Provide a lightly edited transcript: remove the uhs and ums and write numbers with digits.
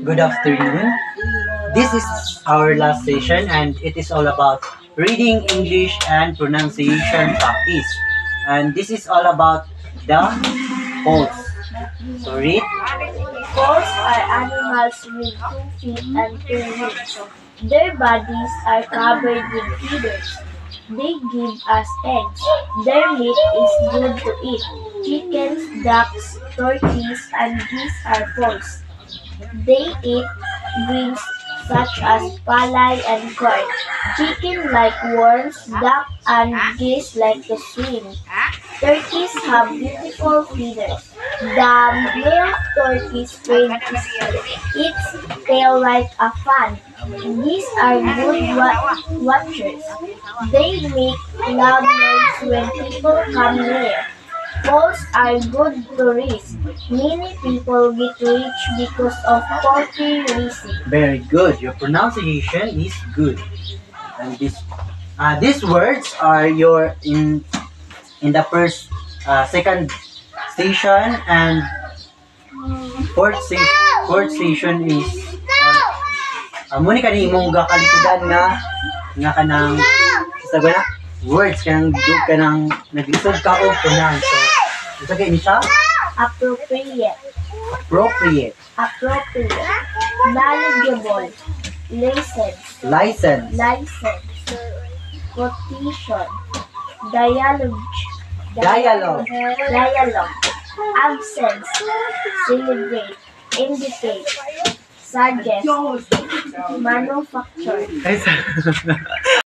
Good afternoon. This is our last session and it is all about reading English and pronunciation practice. And this is all about the pulse. So read. Crows are animals with 2 feet and 2 wings. Their bodies are covered with feathers. They give us eggs. Their meat is good to eat. Chickens, ducks, turkeys, and geese are poults. They eat greens such as palay and corn. Chicken like worms, duck and geese like to swim. Turkeys have beautiful feathers. The male turkey's brain is its tail like a fan. These are good watchers. They make loud noise when people come near. Malls are good tourists. Many people get rich because of poultry raising. Very good. Your pronunciation is good. And these words are in the first, second station and fourth station is amo ni kani imong gakalitudan nga kanang sabi na words kanang dug kanang naglisod ka og pronounce. So kay ni siya Appropriate. appropriate, Knowledgeable. license, Quotation. Dialogue. Dialogue. Absence. Celebrate. Indicate. Suggest. Manufacture. Ay,